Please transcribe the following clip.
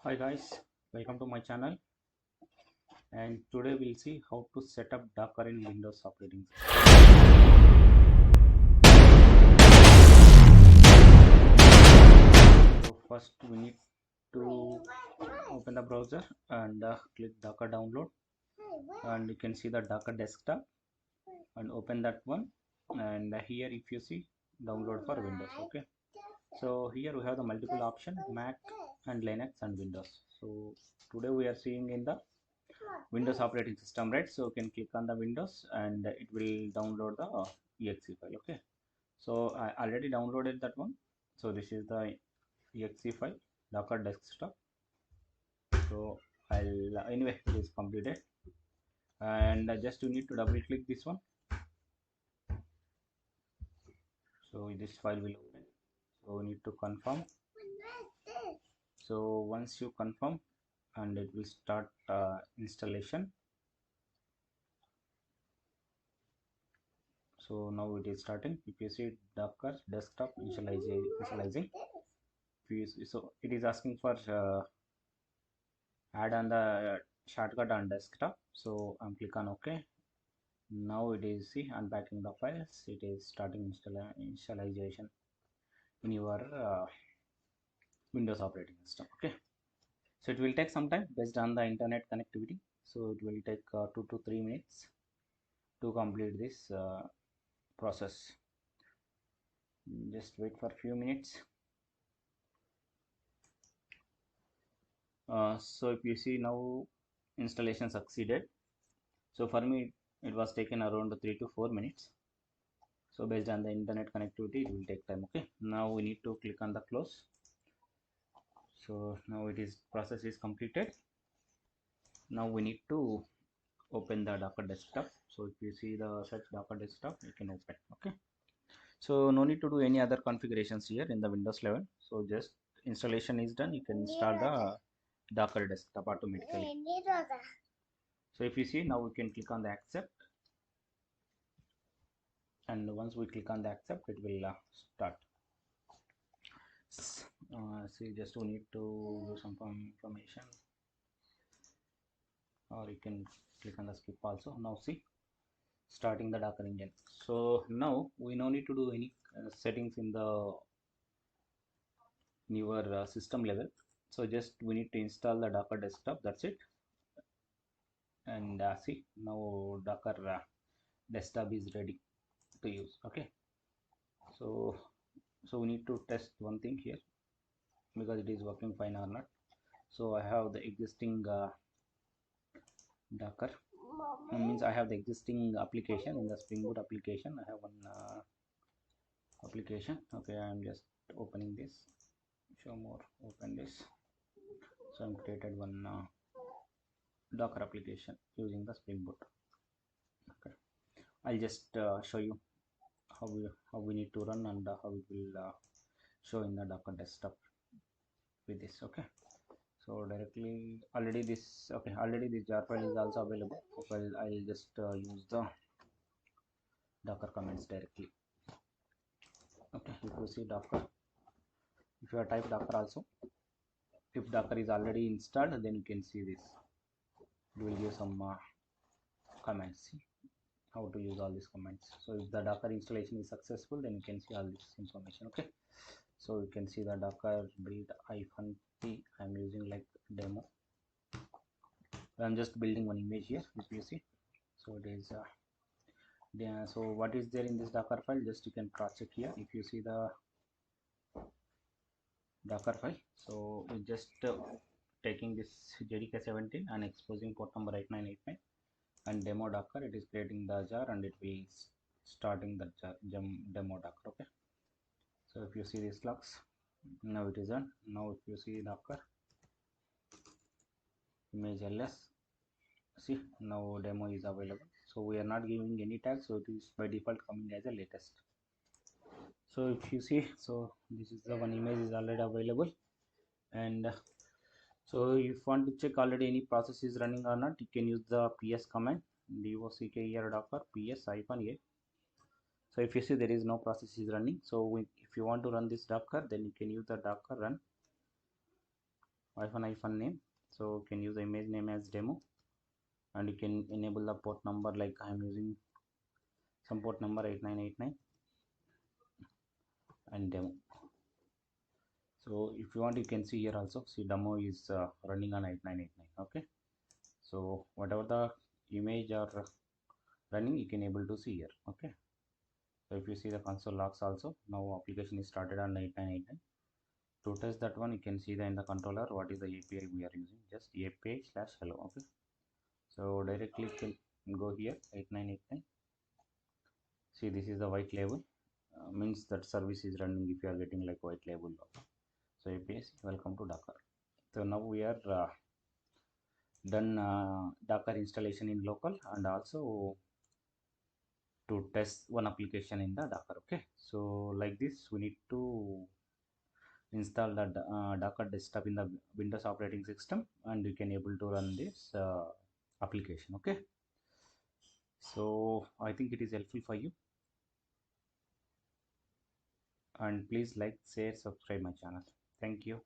Hi guys, welcome to my channel, and today we'll see how to set up Docker in Windows operating system. So first we need to open the browser and click Docker download, and you can see the Docker desktop and open that one, and here if you see download for Windows. Okay, so here we have the multiple option Mac and Linux and Windows. So today we are seeing in the Windows operating system, right? So you can click on the Windows and it will download the exe file. Okay, so I already downloaded that one. So this is the exe file, Docker desktop. So I'll anyway it is completed, and just you need to double click this one. So this file will open. So we need to confirm. So once you confirm, and it will start installation. So now it is starting. If you see Docker desktop initializing, so it is asking for add on the shortcut on desktop. So I'm click on OK. Now it is see unpacking the files. It is starting initialization in your Windows operating system. Okay, so it will take some time based on the internet connectivity. So it will take 2 to 3 minutes to complete this process. Just wait for a few minutes. So if you see now installation succeeded. So for me it was taken around 3 to 4 minutes. So based on the internet connectivity it will take time. Okay, now we need to click on the close. So now it is process is completed. Now we need to open the Docker desktop. So if you see the search Docker desktop, you can open. Okay, so no need to do any other configurations here in the Windows 11. So just installation is done, you can install the Docker desktop automatically. So if you see now we can click on the accept, and once we click on the accept it will start. See, just we need to do some information, or you can click on the skip also. Now see starting the Docker engine. So now we no need to do any settings in your system level. So just we need to install the Docker desktop, that's it. And see now Docker desktop is ready to use. Okay, so we need to test one thing here because it is working fine or not. So I have the existing Docker, means I have the existing application in the Spring Boot application. I have one application. Okay, I'm just opening this, show more, open this. So I'm created one Docker application using the Spring Boot. Okay, I'll just show you how we need to run and how it will show in the Docker desktop with this. Okay, so directly already this, okay, already this jar file is also available. Okay, I'll just use the Docker commands directly. Okay, if you see Docker, if you have typed Docker also, if Docker is already installed, then you can see this. It will give some commands. See how to use all these commands. So if the Docker installation is successful, then you can see all this information. Okay, so you can see the Docker build -t. I'm using like demo. I'm just building one image here. If you see, so it is so what is there in this Docker file, just you can cross check here. If you see the Docker file, so we just taking this JDK 17 and exposing port number 8989 and demo Docker. It is creating the jar and it will starting the jar demo Docker. Okay, so if you see these logs, now it is on. Now if you see Docker image ls, see now demo is available. So we are not giving any tag, so it is by default coming as a latest. So if you see, so this is the one image is already available. And so if you want to check already any process is running or not, you can use the ps command, docker docker ps-a. So if you see there is no process is running, so if you want to run this Docker, then you can use the Docker run hyphen name. So you can use the image name as demo, and you can enable the port number, like I am using some port number 8989 and demo. So if you want, you can see here also, see demo is running on 8989. Okay, so whatever the image are running, you can able to see here. Okay, so if you see the console logs also, now application is started on 8989. To test that one, you can see the in the controller what is the API we are using, just API slash hello. Okay, so directly you can go here 8989. See, this is the white label, means that service is running if you are getting like white label. So API, welcome to Docker. So now we are done Docker installation in local, and also to test one application in the Docker. Okay, so like this we need to install the Docker desktop in the Windows operating system, and you can able to run this application. Okay, so I think it is helpful for you, and please like, share, subscribe my channel. Thank you.